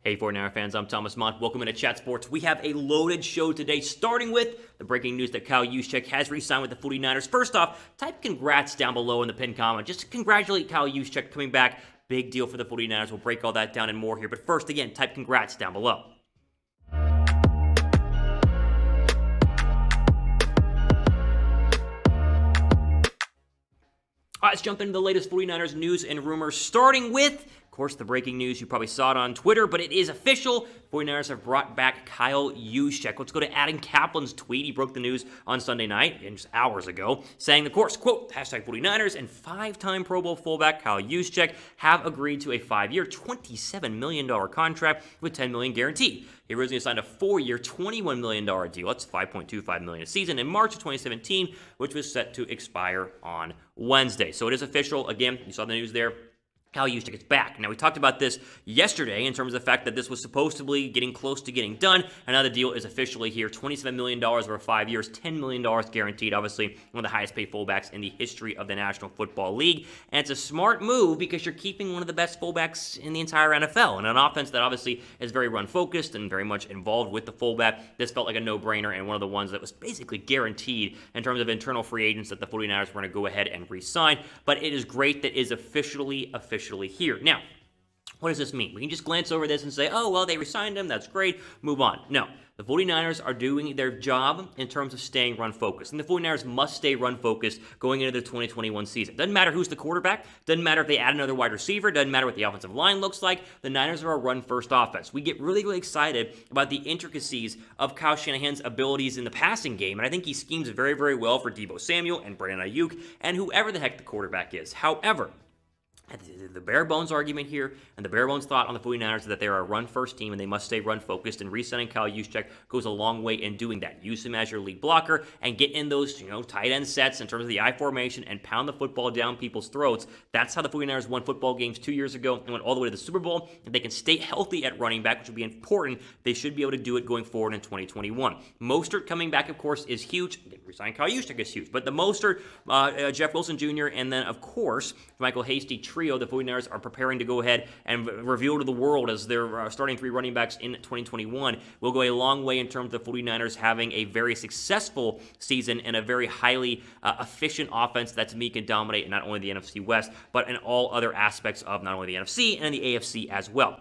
Hey 49er fans, I'm Thomas Mott. Welcome into Chat Sports. We have a loaded show today, starting with the breaking news that Kyle Juszczyk has re-signed with the 49ers. First off, type congrats down below in the pinned comment. Just to congratulate Kyle Juszczyk coming back. Big deal for the 49ers. We'll break all that down and more here. But first, again, type congrats down below. All right, let's jump into the latest 49ers news and rumors, starting with, of course, the breaking news. You probably saw it on Twitter, but it is official. 49ers have brought back Kyle Juszczyk. Let's go to Adam Kaplan's tweet. He broke the news on Sunday night, just hours ago, saying, of course, quote, hashtag 49ers and five-time Pro Bowl fullback Kyle Juszczyk have agreed to a 5-year, $27 million contract with $10 million guaranteed. He originally signed a 4-year, $21 million deal. That's $5.25 million a season in March of 2017, which was set to expire on Wednesday. So it is official. Again, you saw the news there. Kyle Juszczyk is back. Now, we talked about this yesterday in terms of the fact that this was supposedly getting close to getting done, and now the deal is officially here. $27 million over 5 years, $10 million guaranteed, obviously one of the highest paid fullbacks in the history of the National Football League. And it's a smart move because you're keeping one of the best fullbacks in the entire NFL. And an offense that obviously is very run-focused and very much involved with the fullback, this felt like a no-brainer and one of the ones that was basically guaranteed in terms of internal free agents that the 49ers were going to go ahead and re-sign. But it is great that it is officially here. Now, what does this mean? We can just glance over this and say, oh, well, they re-signed him. That's great. Move on. No. The 49ers are doing their job in terms of staying run-focused. And the 49ers must stay run-focused going into the 2021 season. Doesn't matter who's the quarterback. Doesn't matter if they add another wide receiver. Doesn't matter what the offensive line looks like. The Niners are a run-first offense. We get really, really excited about the intricacies of Kyle Shanahan's abilities in the passing game. And I think he schemes very, very well for Deebo Samuel and Brandon Ayuk and whoever the heck the quarterback is. However, the bare bones argument here and the bare bones thought on the 49ers is that they're a run-first team and they must stay run-focused, and re-signing Kyle Juszczyk goes a long way in doing that. Use him as your lead blocker and get in those, tight end sets in terms of the I formation and pound the football down people's throats. That's how the 49ers won football games 2 years ago and went all the way to the Super Bowl. If they can stay healthy at running back, which would be important, they should be able to do it going forward in 2021. Mostert coming back, of course, is huge. Re-signing Kyle Juszczyk is huge. But the Mostert, Jeff Wilson Jr., and then, of course, Michael Hasty trio, the 49ers are preparing to go ahead and reveal to the world as their starting 3 running backs in 2021 will go a long way in terms of the 49ers having a very successful season and a very highly efficient offense that to me can dominate not only the NFC West, but in all other aspects of not only the NFC and the AFC as well.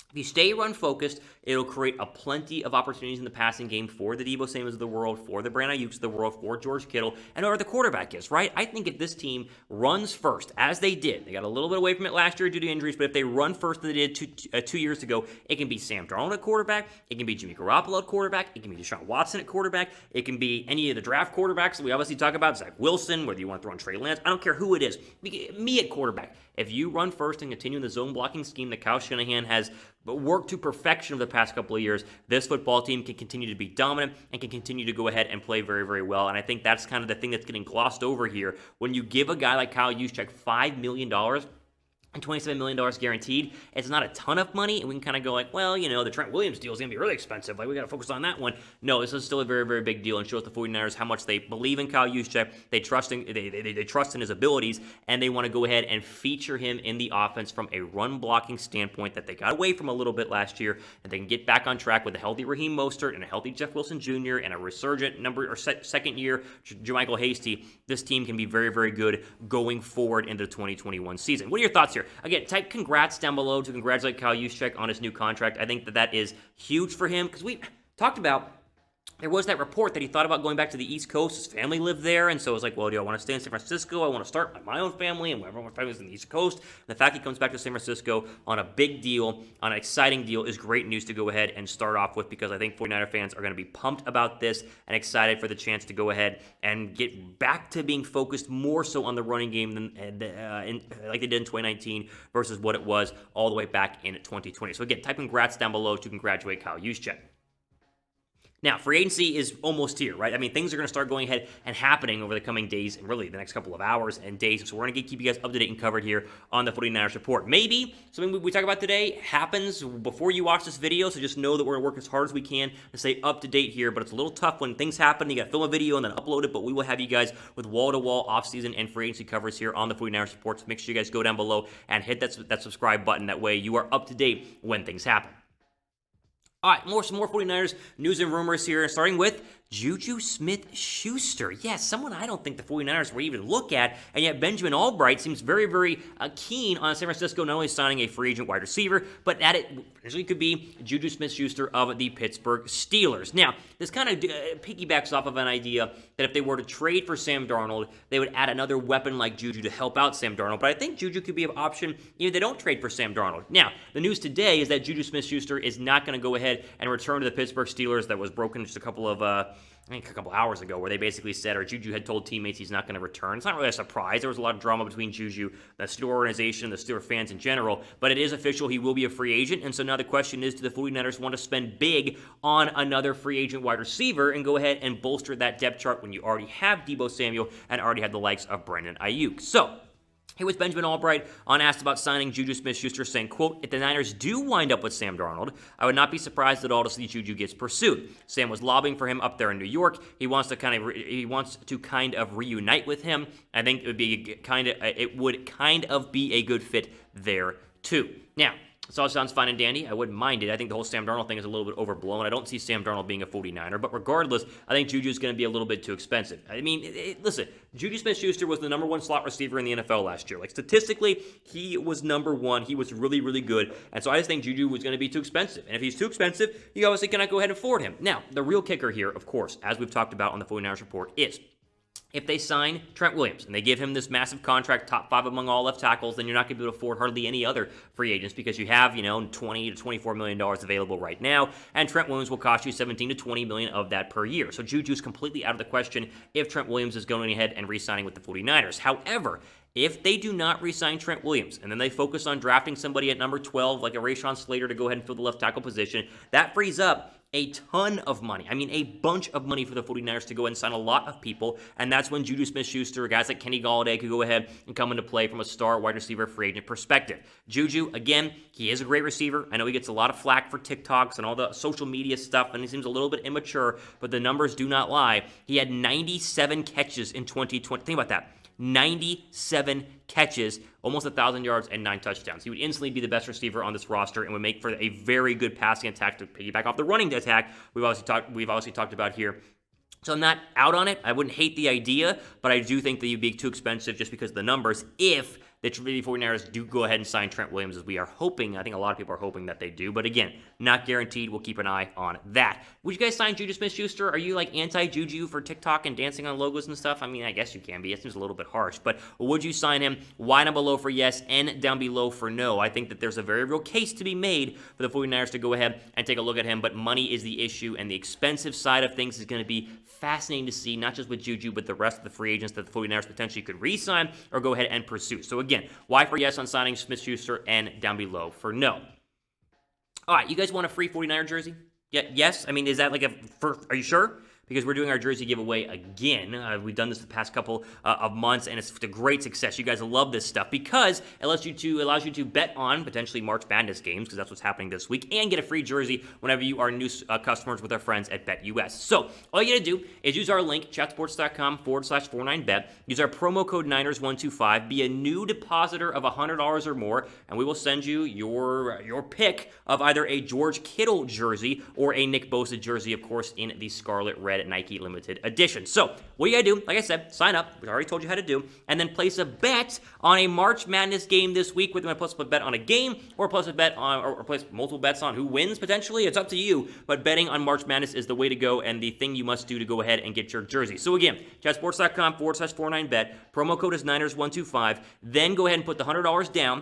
If you stay run-focused, it'll create a plenty of opportunities in the passing game for the Deebo Samuels of the world, for the Brandon Ayuks of the world, for George Kittle, and whoever the quarterback is, right? I think if this team runs first, as they did, they got a little bit away from it last year due to injuries, but if they run first as they did 2 years ago, it can be Sam Darnold at quarterback, it can be Jimmy Garoppolo at quarterback, it can be Deshaun Watson at quarterback, it can be any of the draft quarterbacks that we obviously talk about, Zach Wilson, whether you want to throw in Trey Lance, I don't care who it is, me at quarterback. If you run first and continue the zone blocking scheme that Kyle Shanahan has worked to perfection over the past couple of years, this football team can continue to be dominant and can continue to go ahead and play very, very well. And I think that's kind of the thing that's getting glossed over here. When you give a guy like Kyle Juszczyk $5 million and $27 million guaranteed, it's not a ton of money, and we can kind of go like, well, the Trent Williams deal is going to be really expensive. Like, we got to focus on that one. No, this is still a very, very big deal and shows the 49ers how much they believe in Kyle Juszczyk. They trust in his abilities, and they want to go ahead and feature him in the offense from a run-blocking standpoint that they got away from a little bit last year, and they can get back on track with a healthy Raheem Mostert and a healthy Jeff Wilson Jr. and a resurgent second-year Jermichael Hasty. This team can be very, very good going forward into the 2021 season. What are your thoughts here? Again, type congrats down below to congratulate Kyle Juszczyk on his new contract. I think that is huge for him because we talked about there was that report that he thought about going back to the East Coast. His family lived there, and so it was like, well, do I want to stay in San Francisco? I want to start my own family, and everyone family's in the East Coast. And the fact he comes back to San Francisco on a big deal, on an exciting deal, is great news to go ahead and start off with because I think 49er fans are going to be pumped about this and excited for the chance to go ahead and get back to being focused more so on the running game than like they did in 2019 versus what it was all the way back in 2020. So again, type congrats down below to congratulate Kyle Juszczyk. Now, free agency is almost here, right? I mean, things are going to start going ahead and happening over the coming days and really the next couple of hours and days. So we're going to keep you guys up to date and covered here on the 49ers Report. Maybe something we talk about today happens before you watch this video, so just know that we're going to work as hard as we can to stay up to date here, but it's a little tough when things happen. You got to film a video and then upload it, but we will have you guys with wall-to-wall offseason and free agency coverage here on the 49ers Report. So make sure you guys go down below and hit that subscribe button. That way you are up to date when things happen. All right, some more 49ers news and rumors here, starting with Juju Smith-Schuster. Yes, someone I don't think the 49ers would even look at, and yet Benjamin Albright seems very, very keen on San Francisco not only signing a free agent wide receiver, but that it potentially could be Juju Smith-Schuster of the Pittsburgh Steelers. Now, this kind of piggybacks off of an idea that if they were to trade for Sam Darnold, they would add another weapon like Juju to help out Sam Darnold, but I think Juju could be an option even if they don't trade for Sam Darnold. Now, the news today is that Juju Smith-Schuster is not going to go ahead and return to the Pittsburgh Steelers. That was broken just a couple hours ago, where they basically said, or Juju had told teammates he's not going to return. It's not really a surprise. There was a lot of drama between Juju, the Steelers organization, the Steelers fans in general, but it is official. He will be a free agent, and so now the question is, do the 49ers want to spend big on another free agent wide receiver and go ahead and bolster that depth chart when you already have Deebo Samuel and already have the likes of Brandon Ayuk? So, here was Benjamin Albright asked about signing Juju Smith-Schuster, saying, quote, if the Niners do wind up with Sam Darnold, I would not be surprised at all to see Juju gets pursued. Sam was lobbying for him up there in New York. He wants to kind of reunite with him. I think it would kind of be a good fit there too. Now, this all sounds fine and dandy. I wouldn't mind it. I think the whole Sam Darnold thing is a little bit overblown. I don't see Sam Darnold being a 49er, but regardless, I think Juju's going to be a little bit too expensive. I mean, listen, Juju Smith-Schuster was the number one slot receiver in the NFL last year. Like, statistically, he was number one. He was really, really good, and so I just think Juju was going to be too expensive. And if he's too expensive, you obviously cannot go ahead and afford him. Now, the real kicker here, of course, as we've talked about on the 49ers report, is if they sign Trent Williams and they give him this massive contract, top 5 among all left tackles, then you're not going to be able to afford hardly any other free agents because you have, $20 to $24 million available right now, and Trent Williams will cost you $17 to $20 million of that per year. So Juju's completely out of the question if Trent Williams is going ahead and re-signing with the 49ers. However, if they do not re-sign Trent Williams and then they focus on drafting somebody at number 12 like a Rashawn Slater to go ahead and fill the left tackle position, that frees up a ton of money. I mean, a bunch of money for the 49ers to go ahead and sign a lot of people, and that's when Juju Smith-Schuster, guys like Kenny Golladay, could go ahead and come into play from a star wide receiver free agent perspective. Juju, again, he is a great receiver. I know he gets a lot of flack for TikToks and all the social media stuff, and he seems a little bit immature, but the numbers do not lie. He had 97 catches in 2020. Think about that. 97 catches, almost 1,000 yards, and 9 touchdowns. He would instantly be the best receiver on this roster and would make for a very good passing attack to piggyback off the running attack we've obviously talked about here. So I'm not out on it. I wouldn't hate the idea, but I do think that you'd be too expensive just because of the numbers if the 49ers do go ahead and sign Trent Williams, as we are hoping. I think a lot of people are hoping that they do. But again, not guaranteed. We'll keep an eye on that. Would you guys sign Juju Smith-Schuster? Are you like anti-Juju for TikTok and dancing on logos and stuff? I mean, I guess you can be. It seems a little bit harsh. But would you sign him? Y down below for yes and down below for no. I think that there's a very real case to be made for the 49ers to go ahead and take a look at him. But money is the issue, and the expensive side of things is going to be fascinating to see, not just with Juju, but the rest of the free agents that the 49ers potentially could re-sign or go ahead and pursue. So again, Y for yes on signing Smith-Schuster and down below for no. All right, you guys want a free 49er jersey? Yeah, yes? I mean, is that are you sure? Because we're doing our jersey giveaway again. We've done this the past couple of months, and it's a great success. You guys love this stuff because it allows you to bet on potentially March Madness games, because that's what's happening this week, and get a free jersey whenever you are new customers with our friends at BetUS. So all you got to do is use our link, chatsports.com/49bet. Use our promo code Niners125. Be a new depositor of $100 or more, and we will send you your pick of either a George Kittle jersey or a Nick Bosa jersey, of course, in the Scarlet Red Nike Limited Edition. So, what you gotta do, like I said, sign up, which I already told you how to do, and then place a bet on a March Madness game this week, whether you want to place a bet on a game, or place a bet on, or place multiple bets on who wins, potentially. It's up to you, but betting on March Madness is the way to go, and the thing you must do to go ahead and get your jersey. So again, chatsports.com/49bet, promo code is Niners125, then go ahead and put the $100 down,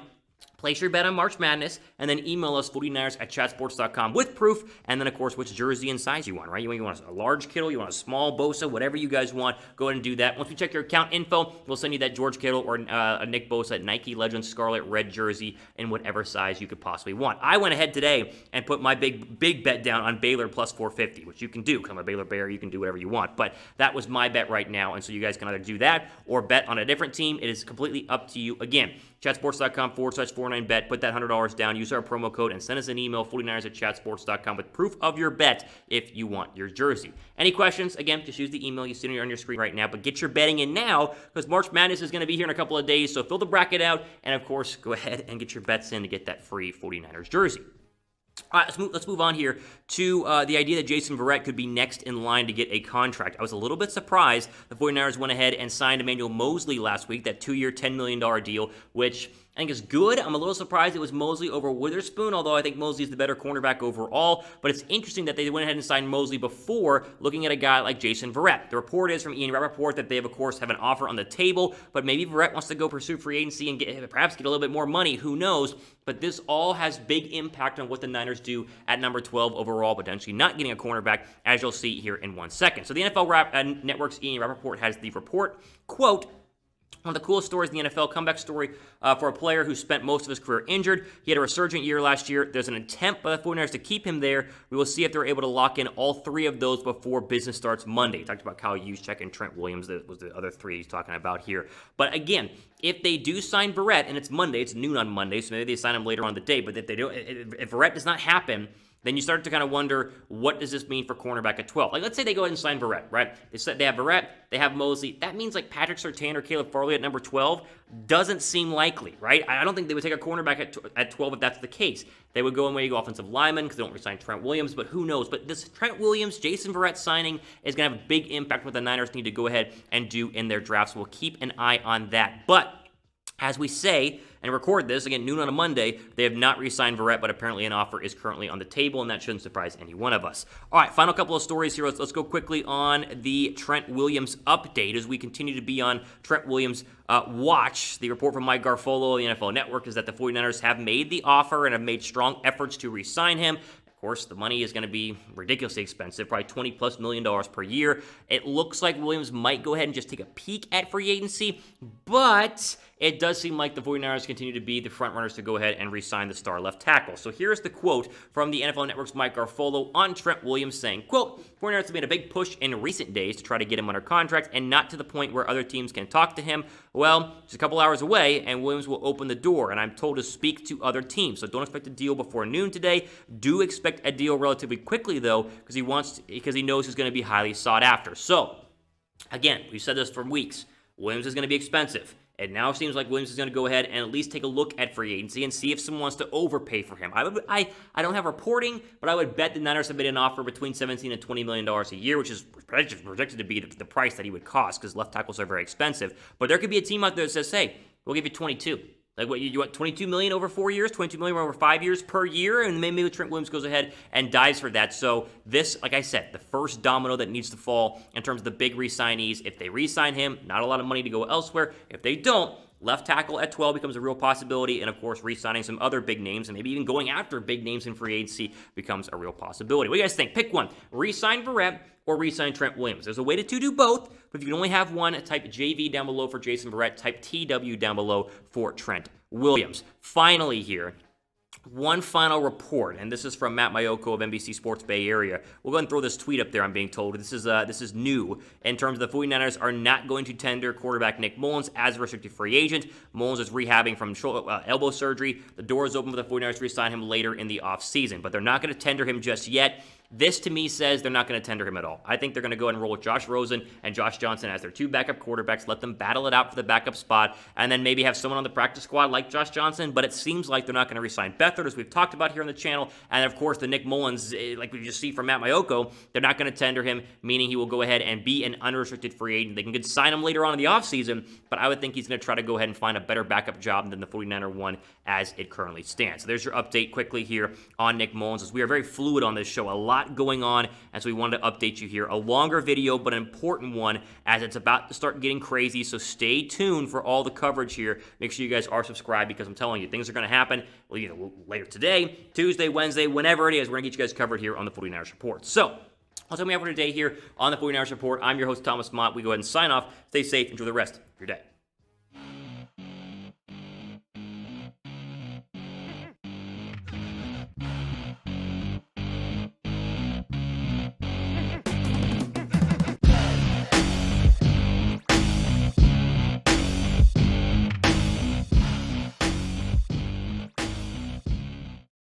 place your bet on March Madness, and then email us 49ers@chatsports.com with proof, and then, of course, which jersey and size you want, right? You want a large Kittle, you want a small Bosa, whatever you guys want, go ahead and do that. Once we check your account info, we'll send you that George Kittle or a Nick Bosa Nike Legends Scarlet Red jersey in whatever size you could possibly want. I went ahead today and put my big bet down on Baylor plus 450, which you can do. I'm a Baylor Bear, you can do whatever you want, but that was my bet right now, and so you guys can either do that or bet on a different team. It is completely up to you. Again, chatsports.com/49bet. Put that $100 down. Use our promo code and send us an email, 49ers@chatsports.com, with proof of your bet if you want your jersey. Any questions? Again, just use the email you see on your screen right now. But get your betting in now because March Madness is going to be here in a couple of days. So fill the bracket out and, of course, go ahead and get your bets in to get that free 49ers jersey. All right, let's move on here to the idea that Jason Verrett could be next in line to get a contract. I was a little bit surprised the 49ers went ahead and signed Emmanuel Moseley last week, that 2-year, $10 million deal, which I think is good. I'm a little surprised it was Moseley over Witherspoon, although I think Moseley is the better cornerback overall. But it's interesting that they went ahead and signed Moseley before looking at a guy like Jason Verrett. The report is from Ian Rappaport that they, of course, have an offer on the table, but maybe Verrett wants to go pursue free agency and perhaps get a little bit more money. Who knows? But this all has big impact on what the Niners do at number 12 overall, potentially not getting a cornerback, as you'll see here in 1 second. So the NFL Network's Ian Rappaport has the report, quote, one of the coolest stories in the NFL, comeback story for a player who spent most of his career injured. He had a resurgent year last year. There's an attempt by the 49ers to keep him there. We will see if they're able to lock in all 3 of those before business starts Monday. He talked about Kyle Juszczyk and Trent Williams. That was the other 3 he's talking about here. But again, if they do sign Verrett, and it's Monday, it's noon on Monday, so maybe they sign him later on in the day. But if they don't, if Verrett does not happen, then you start to kind of wonder, what does this mean for cornerback at 12? Like, let's say they go ahead and sign Verrett, right? They have Verrett, they have Moseley. That means like Patrick Surtain or Caleb Farley at number 12 doesn't seem likely, right? I don't think they would take a cornerback at 12 if that's the case. They would go and maybe go offensive lineman because they don't resign Trent Williams, but who knows? But this Trent Williams, Jason Verrett signing is going to have a big impact on what the Niners need to go ahead and do in their drafts. We'll keep an eye on that. But as we say and record this, again, noon on a Monday, they have not re-signed Verrett, but apparently an offer is currently on the table, and that shouldn't surprise any one of us. All right, final couple of stories here. Let's go quickly on the Trent Williams update as we continue to be on Trent Williams' watch. The report from Mike Garfolo of the NFL Network is that the 49ers have made the offer and have made strong efforts to re-sign him. Of course, the money is going to be ridiculously expensive, probably $20+ million per year. It looks like Williams might go ahead and just take a peek at free agency, but it does seem like the 49ers continue to be the front runners to go ahead and re-sign the star left tackle. So here's the quote from the NFL Network's Mike Garfolo on Trent Williams saying, quote, 49ers have made a big push in recent days to try to get him under contract and not to the point where other teams can talk to him. Well, just a couple hours away and Williams will open the door, and I'm told to speak to other teams. So don't expect a deal before noon today. Do expect a deal relatively quickly, though, because he knows he's going to be highly sought after. So, again, we've said this for weeks. Williams is going to be expensive. It now seems like Williams is going to go ahead and at least take a look at free agency and see if someone wants to overpay for him. I don't have reporting, but I would bet the Niners have made an offer between $17 and $20 million a year, which is projected to be the price that he would cost because left tackles are very expensive. But there could be a team out there that says, hey, we'll give you 22. Like, what, you want $22 million over 4 years, $22 million over 5 years per year, and maybe Trent Williams goes ahead and dives for that. So this, like I said, the first domino that needs to fall in terms of the big re-signees. If they re-sign him, not a lot of money to go elsewhere. If they don't, left tackle at 12 becomes a real possibility, and of course, re-signing some other big names, and maybe even going after big names in free agency becomes a real possibility. What do you guys think? Pick one. Re-sign Verrett or re-sign Trent Williams. There's a way to do both, but if you can only have one, type JV down below for Jason Verrett, type TW down below for Trent Williams. Finally here, one final report, and this is from Matt Mayoko of NBC Sports Bay Area. We'll go ahead and throw this tweet up there, I'm being told. This is new in terms of the 49ers are not going to tender quarterback Nick Mullens as a restricted free agent. Mullens is rehabbing from elbow surgery. The door is open for the 49ers to re-sign him later in the offseason, but they're not going to tender him just yet. This, to me, says they're not going to tender him at all. I think they're going to go ahead and roll with Josh Rosen and Josh Johnson as their 2 backup quarterbacks, let them battle it out for the backup spot, and then maybe have someone on the practice squad like Josh Johnson, but it seems like they're not going to re-sign Beathard, as we've talked about here on the channel, and of course, the Nick Mullens, like we just see from Matt Mayoko, they're not going to tender him, meaning he will go ahead and be an unrestricted free agent. They can sign him later on in the offseason, but I would think he's going to try to go ahead and find a better backup job than the 49er one as it currently stands. So there's your update quickly here on Nick Mullens, as we are very fluid on this show, a lot going on, and so we wanted to update you here. A longer video, but an important one, as it's about to start getting crazy, so stay tuned for all the coverage here. Make sure you guys are subscribed, because I'm telling you, things are going to happen later today, Tuesday, Wednesday, whenever it is. We're going to get you guys covered here on the 49ers Report. So, that's all we have for today here on the 49ers Report. I'm your host, Thomas Mott. We go ahead and sign off. Stay safe. Enjoy the rest of your day.